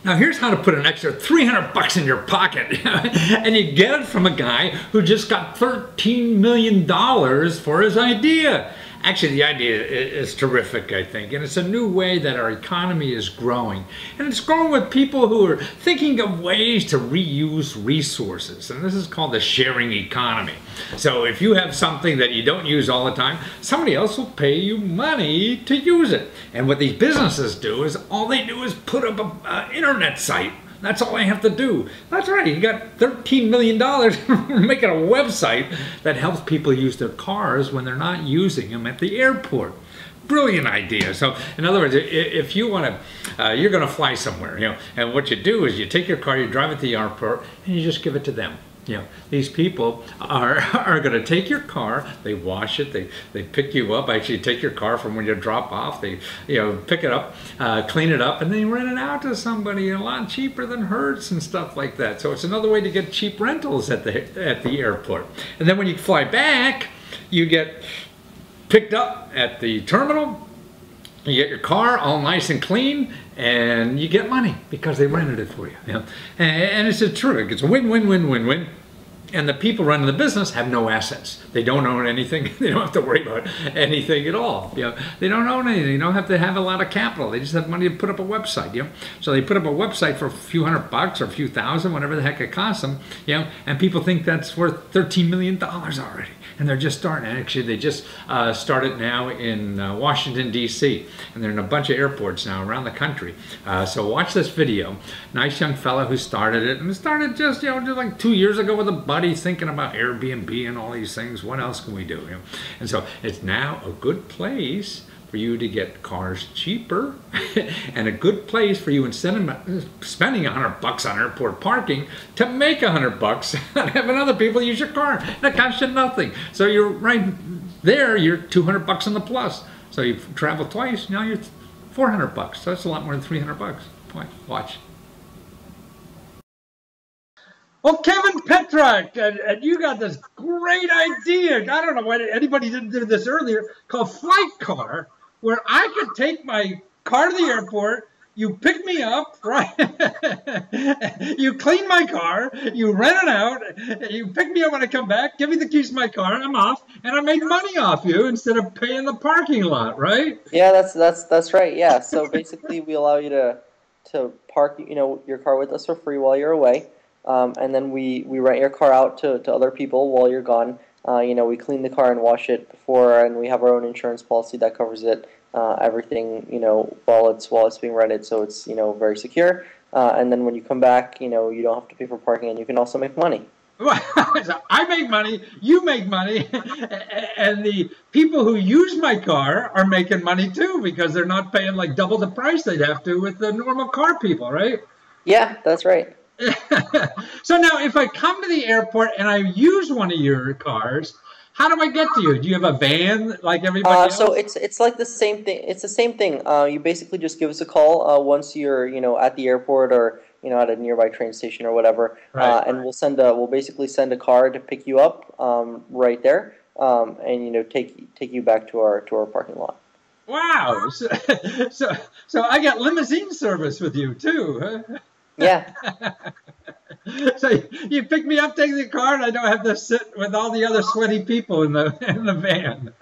Now here's how to put an extra 300 bucks in your pocket. And you get it from a guy who just got $13 million for his idea. Actually, the idea is terrific, I think, and it's a new way that our economy is growing. And it's growing with people who are thinking of ways to reuse resources, and this is called the sharing economy. So if you have something that you don't use all the time, somebody else will pay you money to use it. And what these businesses do is, all they do is put up an internet site. That's all they have to do. That's right, you got $13 million making a website that helps people use their cars when they're not using them at the airport. Brilliant idea. So, in other words, if you want to, you're going to fly somewhere, you know, and what you do is you take your car, you drive it to the airport, and you just give it to them. You know, these people are going to take your car, they wash it, they pick you up, actually take your car from when you drop off, they, you know, pick it up, clean it up, and then rent it out to somebody a lot cheaper than Hertz and stuff like that. So it's another way to get cheap rentals at the airport. And then when you fly back, you get picked up at the terminal, you get your car all nice and clean, and you get money because they rented it for you. You know? And it's a terrific. It's a win-win-win-win-win. And the people running the business have no assets. They don't own anything. They don't have to worry about anything at all. You know, they don't own anything. They don't have to have a lot of capital. They just have money to put up a website. You know, so they put up a website for a few $100 or a few thousand, whatever the heck it costs them. You know, and people think that's worth $13 million already. And they're just starting. Actually, they just started now in Washington, D.C. And they're in a bunch of airports now around the country. So watch this video. Nice young fella who started it. And it started just, you know, just like 2 years ago with a buddy thinking about Airbnb and all these things. What else can we do? You know? And so it's now a good place for you to get cars cheaper and a good place for you, instead of spending $100 on airport parking, to make $100 and having other people use your car. That costs you nothing. So you're right there, you're $200 on the plus. So you've traveled twice, now you're $400. So that's a lot more than $300. Watch. Well, Kevin Petrak, and you got this great idea. I don't know why anybody didn't do this earlier, called Flight Car, where I could take my car to the airport, you pick me up, right? You clean my car, you rent it out, you pick me up when I come back, give me the keys to my car, I'm off, and I make money off you instead of paying the parking lot, right? Yeah, that's right. Yeah. So basically, we allow you to park, you know, your car with us for free while you're away. And then we rent your car out to other people while you're gone. You know, we clean the car and wash it before, and we have our own insurance policy that covers it, everything, you know, while it's being rented, so it's, you know, very secure. And then when you come back, you know, you don't have to pay for parking, and you can also make money. So I make money, you make money, and the people who use my car are making money too, because they're not paying like double the price they'd have to with the normal car people, right? Yeah, that's right. So now, if I come to the airport and I use one of your cars, how do I get to you? Do you have a van like everybody else? So it's like the same thing. It's the same thing. You basically just give us a call once you're, you know, at the airport, or, you know, at a nearby train station or whatever, right. And we'll basically send a car to pick you up right there, and, you know, take you back to our parking lot. Wow! So I got limousine service with you too, huh? Yeah. So you pick me up, take the car, and I don't have to sit with all the other sweaty people in the van.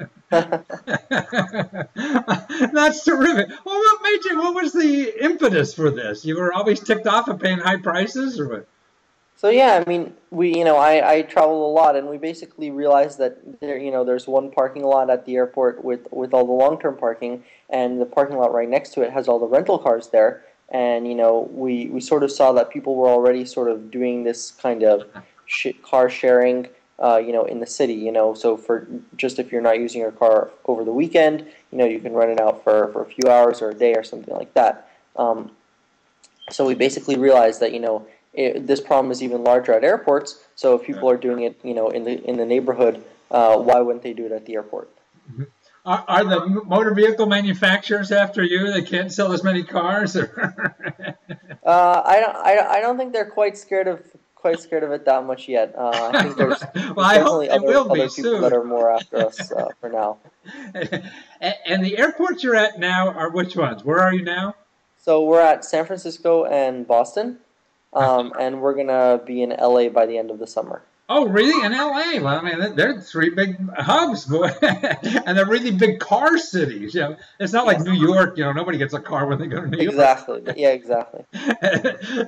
That's terrific. Well, what was the impetus for this? You were always ticked off of paying high prices, or what? So yeah, I mean, I travel a lot, and we basically realized that there's one parking lot at the airport with all the long-term parking, and the parking lot right next to it has all the rental cars there. And, you know, we sort of saw that people were already sort of doing this kind of car sharing, you know, in the city, you know. So for just if you're not using your car over the weekend, you know, you can rent it out for a few hours or a day or something like that. So we basically realized that, you know, this problem is even larger at airports. So if people are doing it, you know, in the neighborhood, why wouldn't they do it at the airport? Mm-hmm. Are the motor vehicle manufacturers after you? They can't sell as many cars, or? I don't think they're quite scared of it that much yet. I think there's well, I hope they will be other people soon. That are more after us for now. And the airports you're at now are which ones? Where are you now? So we're at San Francisco and Boston, and we're gonna be in LA by the end of the summer. Oh, really? In LA? Well, I mean, they're three big hubs, boy, and they're really big car cities. It's not like Yes, New York. Nobody gets a car when they go to New York. exactly. Yeah, exactly.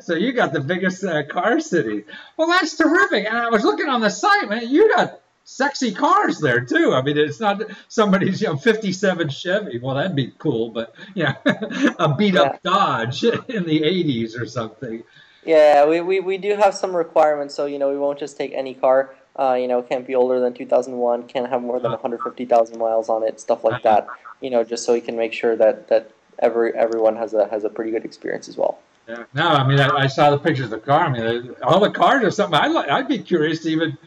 So you got the biggest car city. Well, that's terrific. And I was looking on the site, man. You got sexy cars there too. I mean, it's not somebody's 57 Chevy. Well, that'd be cool, but a beat Yeah. up Dodge in the 80s or something. Yeah, we do have some requirements, so we won't just take any car. It can't be older than 2001, can't have more than 150,000 miles on it, stuff like that. Just so we can make sure that everyone has a pretty good experience as well. Yeah. No, I mean, I saw the pictures of the car. I mean, all the cars are something I'd be curious to even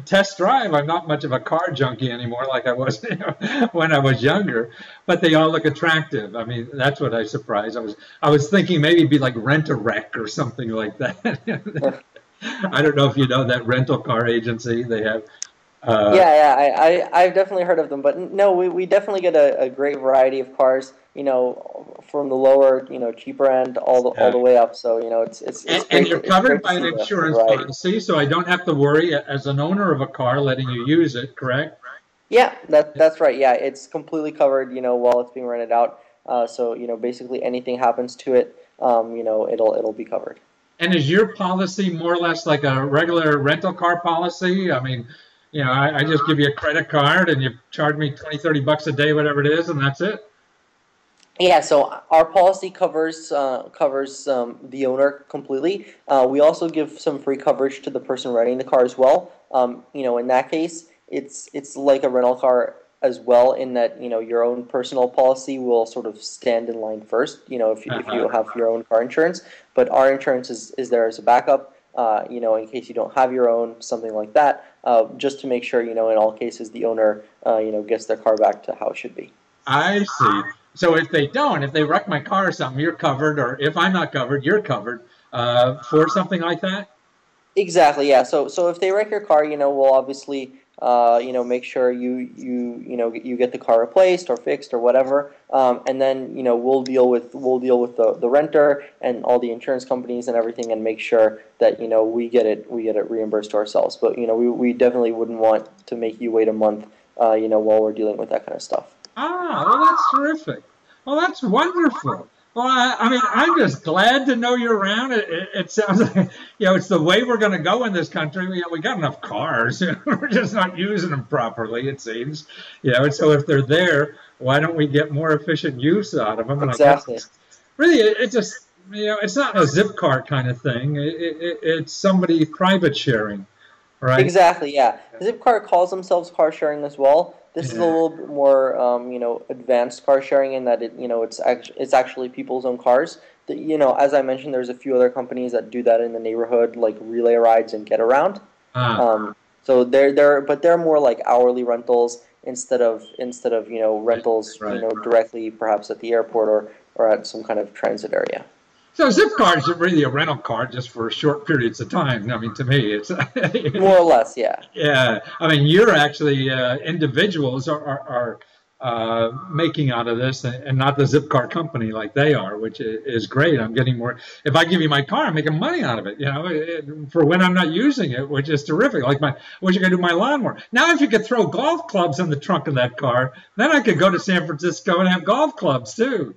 test drive. I'm not much of a car junkie anymore like I was when I was younger, but they all look attractive. I mean, that's what I surprised. I was thinking maybe it'd be like Rent a Wreck or something like that. I don't know if you know that rental car agency they have. I've definitely heard of them, but no, we definitely get a great variety of cars, from the lower, cheaper end all the way up. So, it's And, great. you're It's covered great to by an see the insurance variety. policy, so I don't have to worry as an owner of a car letting you use it, correct? Yeah, that's right. Yeah, it's completely covered, while it's being rented out. So, basically anything happens to it, it'll be covered. And is your policy more or less like a regular rental car policy? I mean, I just give you a credit card and you charge me 20, 30 bucks a day, whatever it is, and that's it? Yeah, so our policy covers the owner completely. We also give some free coverage to the person renting the car as well. In that case, it's like a rental car as well, in that your own personal policy will sort of stand in line first. If you have your own car insurance, but our insurance is there as a backup. In case you don't have your own, something like that, just to make sure in all cases the owner gets their car back to how it should be. I see. So if they wreck my car or something, you're covered, or if I'm not covered, you're covered for something like that? Exactly, yeah. So if they wreck your car, we'll obviously make sure you get the car replaced or fixed or whatever, and then we'll deal with the renter and all the insurance companies and everything, and make sure that we get it reimbursed ourselves. But we definitely wouldn't want to make you wait a month, while we're dealing with that kind of stuff. Ah, well, that's terrific. Well, that's wonderful. Well, I mean, I'm just glad to know you're around. It sounds like, it's the way we're going to go in this country. We got enough cars. We're just not using them properly, it seems. And so if they're there, why don't we get more efficient use out of them? And Exactly. I guess really, it just, it's not a zip car kind of thing. It's somebody private sharing, right? Exactly, yeah. Zipcar calls themselves car sharing as well. This is a Yeah. little bit more, advanced car sharing, in that it's actually people's own cars. As I mentioned, there's a few other companies that do that in the neighborhood, like Relay Rides and Get Around. Ah, So they're more like hourly rentals, instead of rentals, right. directly perhaps at the airport or at some kind of transit area. So zip cars are really a rental car just for short periods of time. I mean, to me, it's More or less, yeah. yeah. I mean, you're actually individuals are making out of this, and not the zip car company like they are, which is great. I'm getting more. If I give you my car, I'm making money out of it. For when I'm not using it, which is terrific. Like what you gonna do my lawnmower? Now, if you could throw golf clubs in the trunk of that car, then I could go to San Francisco and have golf clubs too.